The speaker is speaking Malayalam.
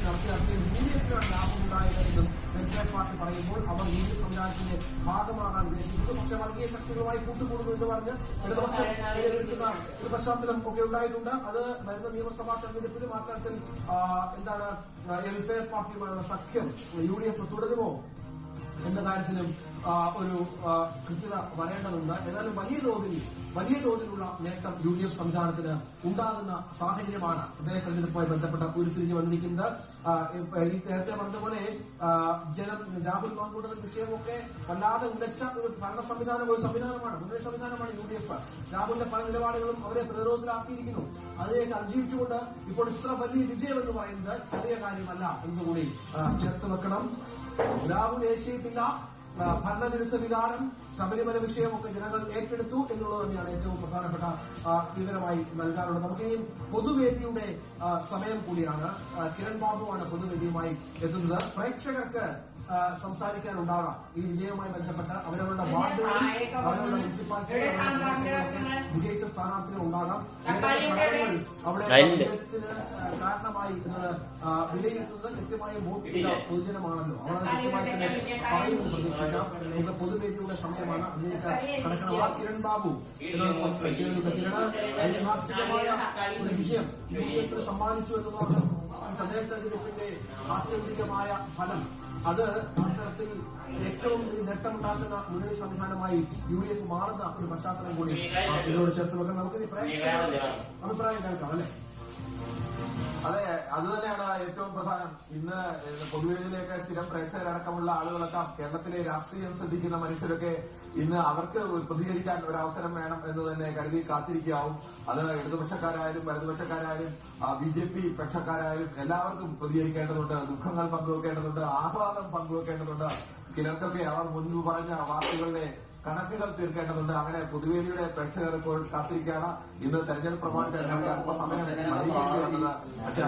നടത്തിയ ചർച്ചയിൽ UDF-ലാണ് ലാഭമുണ്ടായത് എന്നും ഡെമോക്രാറ്റ് പാർട്ടി പറയുമ്പോൾ അവർ UDF സംവിധാനത്തിന്റെ ഭാഗമാകാൻ ഉദ്ദേശിക്കുന്നു. പക്ഷെ വർഗീയ ശക്തികളുമായി കൂട്ടുകൂടുന്നു എന്ന് പറഞ്ഞ് ഇടതുപക്ഷം നിലനിൽക്കുന്ന ഒരു പശ്ചാത്തലം ഒക്കെ ഉണ്ടായിട്ടുണ്ട്. അത് വരുന്ന നിയമസഭാ തെരഞ്ഞെടുപ്പിലും അത്തരത്തിൽ എന്താണ് വെൽഫെയർ പാർട്ടിയുമായുള്ള സഖ്യം UDF തുടരുമോ എന്ന കാര്യത്തിലും ഒരു കൃത്യത വരേണ്ടതുണ്ട്. ഏതായാലും വലിയ തോതിലുള്ള നേട്ടം UDF സംവിധാനത്തിന് ഉണ്ടാകുന്ന സാഹചര്യമാണ് ഇതേ തെരഞ്ഞെടുപ്പുമായി ബന്ധപ്പെട്ട ഉരുത്തിരിഞ്ഞു വന്നിരിക്കുന്നത്. ഈ നേരത്തെ പറഞ്ഞതുപോലെ രാഹുൽ മാങ്കൂട്ടത്തിൽ വിഷയമൊക്കെ വല്ലാതെ ഉലച്ച ഒരു ഭരണ സംവിധാനം, ഒരു സംവിധാനമാണ്, മുന്നണി സംവിധാനമാണ് UDF. രാഹുലിന്റെ പല നിലപാടുകളും അവരെ പ്രതിരോധത്തിലാക്കിയിരിക്കുന്നു. അതിലേക്ക് അതിജീവിച്ചുകൊണ്ട് ഇപ്പോൾ ഇത്ര വലിയ വിജയം എന്ന് പറയുന്നത് ചെറിയ കാര്യമല്ല എന്നുകൂടി ചേർത്ത് വെക്കണം. രാഹുൽ ഏഷ്യയിട്ടില്ല ഭരണവിരുദ്ധ വികാരം, ശബരിമല വിഷയമൊക്കെ ജനങ്ങൾ ഏറ്റെടുത്തു എന്നുള്ളത് തന്നെയാണ് ഏറ്റവും പ്രധാനപ്പെട്ട വിവരമായി നൽകാനുള്ളത്. നമുക്കിനിയും പൊതുവേദിയുടെ സമയം കൂടിയാണ്. കിരൺ ബാബുവാണ് പൊതുവേദിയുമായി എത്തുന്നത്. പ്രേക്ഷകർക്ക് സംസാരിക്കാനുണ്ടാകാം ഈ വിജയവുമായി ബന്ധപ്പെട്ട്. അവരവരുടെ വാർഡുകളിൽ, അവരവരുടെ മുനിസിപ്പാലിറ്റികളിൽ, അവരുടെ പ്രദേശങ്ങളിലൊക്കെ വിജയിച്ച സ്ഥാനാർത്ഥികൾ ഉണ്ടാകാം. ഘടകങ്ങൾ അവിടെ വിജയത്തിന് കാരണമായി എന്നത് വിലയിരുത്തുന്നത് കൃത്യമായും വോട്ട് ചെയ്ത പൊതുജനമാണല്ലോ. അവരത് കൃത്യമായി തന്നെ പറയുമെന്ന് പ്രതീക്ഷിക്കാം. നമുക്ക് പൊതുവേദിയുടെ സമയമാണ്. അതിലേക്ക് കടക്കണം. കിരൺ ബാബു എന്നോടൊപ്പം ചേരുന്നത്. കിരണ്, ഐതിഹാസികമായ ഒരു വിജയം UDF സമ്മാനിച്ചു എന്നുള്ളത് ഈ തദ്ദേശ തെരഞ്ഞെടുപ്പിന്റെ ആത്യന്തികമായ ഫലം, അത് അത്തരത്തിൽ ഏറ്റവും നേട്ടമുണ്ടാക്കുന്ന മുന്നണി സംവിധാനമായി UDF മാറുന്ന ഒരു പശ്ചാത്തലം കൂടി ഇതിനോട് ചേർത്ത് വെക്കണം. നമുക്ക് പ്രേക്ഷകരുടെ അഭിപ്രായം കേൾക്കാം അല്ലെ? അതെ, അത് തന്നെയാണ് ഏറ്റവും പ്രധാനം. ഇന്ന് പൊതുവേദിയിലേക്ക് സ്ഥിരം പ്രേക്ഷകരടക്കമുള്ള ആളുകളൊക്കെ, കേരളത്തിലെ രാഷ്ട്രീയം ശ്രദ്ധിക്കുന്ന മനുഷ്യരൊക്കെ ഇന്ന് അവർക്ക് പ്രതികരിക്കാൻ ഒരു അവസരം വേണം എന്ന് തന്നെ കരുതി കാത്തിരിക്കാവും. അത് ഇടതുപക്ഷക്കാരായാലും വലതുപക്ഷക്കാരായാലും BJP പക്ഷക്കാരായാലും എല്ലാവർക്കും പ്രതികരിക്കേണ്ടതുണ്ട്, ദുഃഖങ്ങൾ പങ്കുവെക്കേണ്ടതുണ്ട്, ആഹ്ലാദം പങ്കുവെക്കേണ്ടതുണ്ട്. ചിലർക്കൊക്കെ അവർ മുൻപ് പറഞ്ഞ വാക്കുകളുടെ കണക്കുകൾ തീർക്കേണ്ടതുണ്ട്. അങ്ങനെ പൊതുവേദിയുടെ പ്രേക്ഷകർ ഇപ്പോൾ കാത്തിരിക്കുകയാണ്. ഇന്ന് തെരഞ്ഞെടുപ്പ് പ്രമാണിച്ച് നമുക്ക് അല്പസമയം വൈകേണ്ടി വന്നത്. പക്ഷെ